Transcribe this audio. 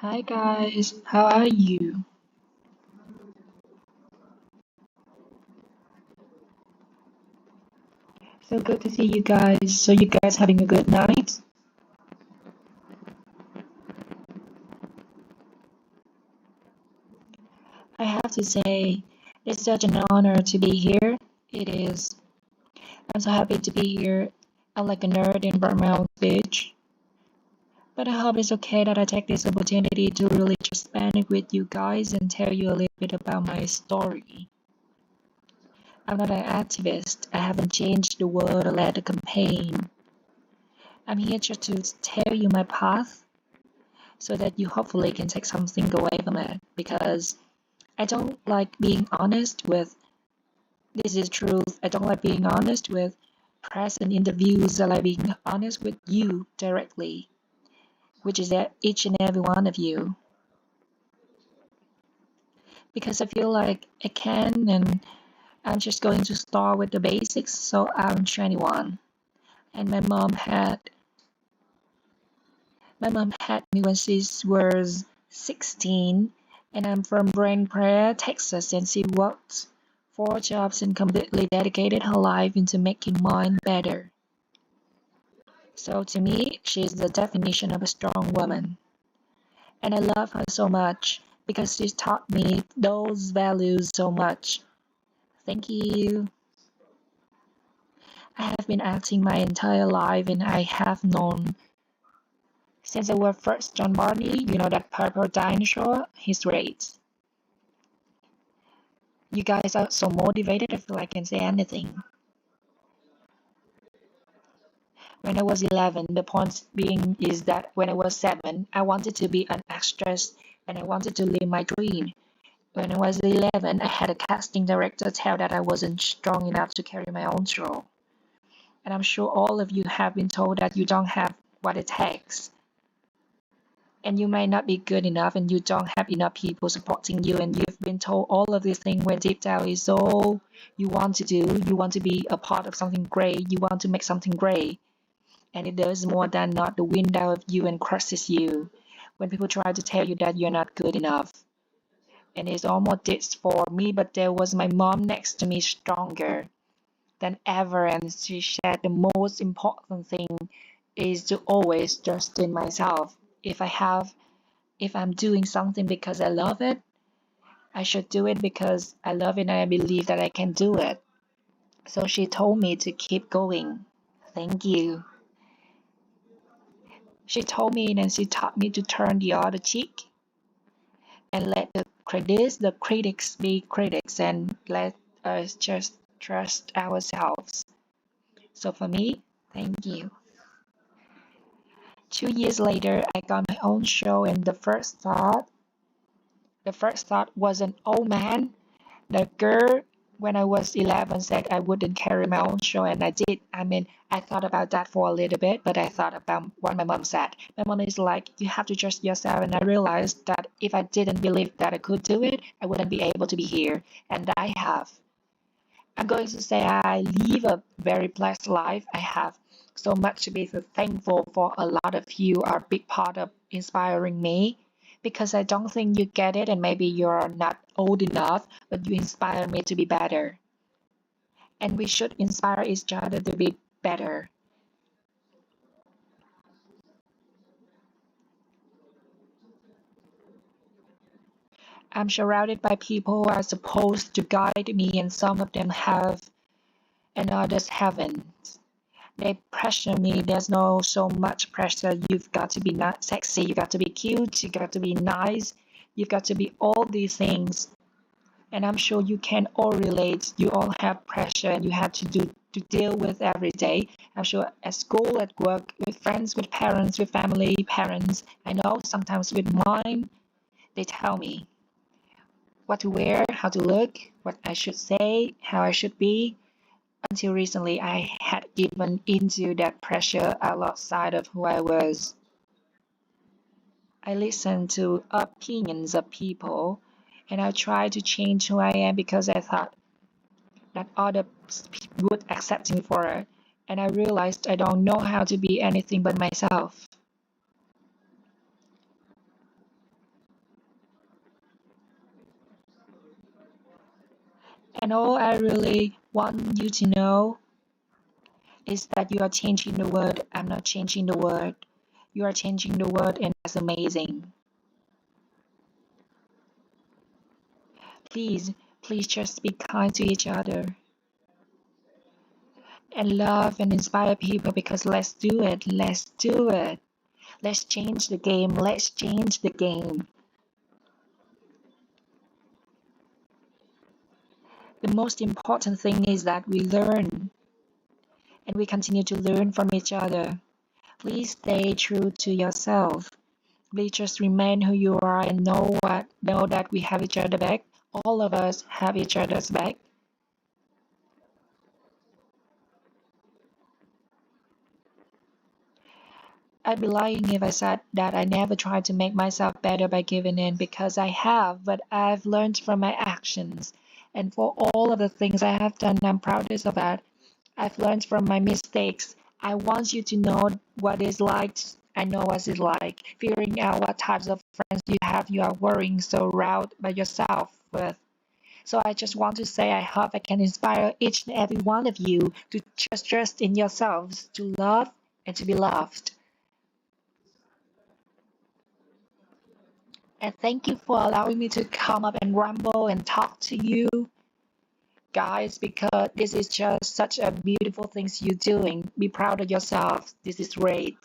Hi guys, how are you? So good to see you guys. So you guys having a good night? I have to say, it's such an honor to be here. It is. I'm so happy to be here. I'm like a nerd in front of my own speech. But I hope it's okay that I take this opportunity to really just spend it with you guys and tell you a little bit about my story. I'm not an activist. I haven't changed the world or led a campaign. I'm here just to tell you my path so that you hopefully can take something away from it because I don't like being honest with this is truth. I don't like being honest with press and interviews. I like being honest with you directly, which is that each and every one of you. Because I feel like I can and I'm just going to start with the basics. So I'm 21 and my mom had me when she was 16, and I'm from Grand Prairie, Texas, and she worked 4 jobs and completely dedicated her life into making mine better. So to me, she's the definition of a strong woman, and I love her so much because she's taught me those values so much. Thank you. I have been acting my entire life, and I have known since I was first John Barney, that purple dinosaur, he's great. You guys are so motivated. I feel I can say anything. When I was 11, the point being is that when I was 7, I wanted to be an actress and I wanted to live my dream. When I was 11, I had a casting director tell that I wasn't strong enough to carry my own role. And I'm sure all of you have been told that you don't have what it takes. And you may not be good enough and you don't have enough people supporting you and you've been told all of these things when deep down is all you want to do. You want to be a part of something great. You want to make something great. And it does more than not the wind out of you and crushes you when people try to tell you that you're not good enough. And it's almost this for me, but there was my mom next to me stronger than ever, and she said the most important thing is to always trust in myself. If I'm doing something because I love it, I should do it because I love it and I believe that I can do it. So she told me to keep going. Thank you. She told me and she taught me to turn the other cheek and let the critics be critics and let us just trust ourselves. So for me, thank you. 2 years later, I got my own show and the first thought was an old man. The girl, when I was 11, said I wouldn't carry my own show, and I did. I mean, I thought about that for a little bit, but I thought about what my mom said. My mom is like, you have to trust yourself, and I realized that if I didn't believe that I could do it, I wouldn't be able to be here, and I have. I'm going to say I live a very blessed life. I have so much to be thankful for. A lot of you are a big part of inspiring me because I don't think you get it, and maybe you're not old enough, but you inspire me to be better. And we should inspire each other to be better. I'm surrounded by people who are supposed to guide me, and some of them have, and others haven't. They pressure me. There's no so much pressure. You've got to be not sexy. You got to be cute. You got to be nice. You've got to be all these things. And I'm sure you can all relate. You all have pressure and you have to deal with every day. I'm sure at school, at work, with friends, with parents, with family, parents. I know sometimes with mine, they tell me what to wear, how to look, what I should say, how I should be. Until recently, I had given into that pressure outside of who I was. I listened to opinions of people and I tried to change who I am because I thought that others would accept me for it. And I realized I don't know how to be anything but myself. And all I really want you to know is that you are changing the world. I'm not changing the world. You are changing the world, and that's amazing. Please, please just be kind to each other and love and inspire people because let's do it. Let's do it. Let's change the game. Let's change the game. The most important thing is that we learn and we continue to learn from each other. Please stay true to yourself. Please just remain who you are and know that we have each other back. All of us have each other's back. I'd be lying if I said that I never tried to make myself better by giving in because I have, but I've learned from my actions. And for all of the things I have done, I'm proudest of that. I've learned from my mistakes. I want you to know what it's like. I know what it's like. Figuring out what types of friends you are worrying so around by yourself with. So I just want to say I hope I can inspire each and every one of you to just trust in yourselves, to love and to be loved. And thank you for allowing me to come up and ramble and talk to you guys because this is just such a beautiful thing you're doing. Be proud of yourself. This is great.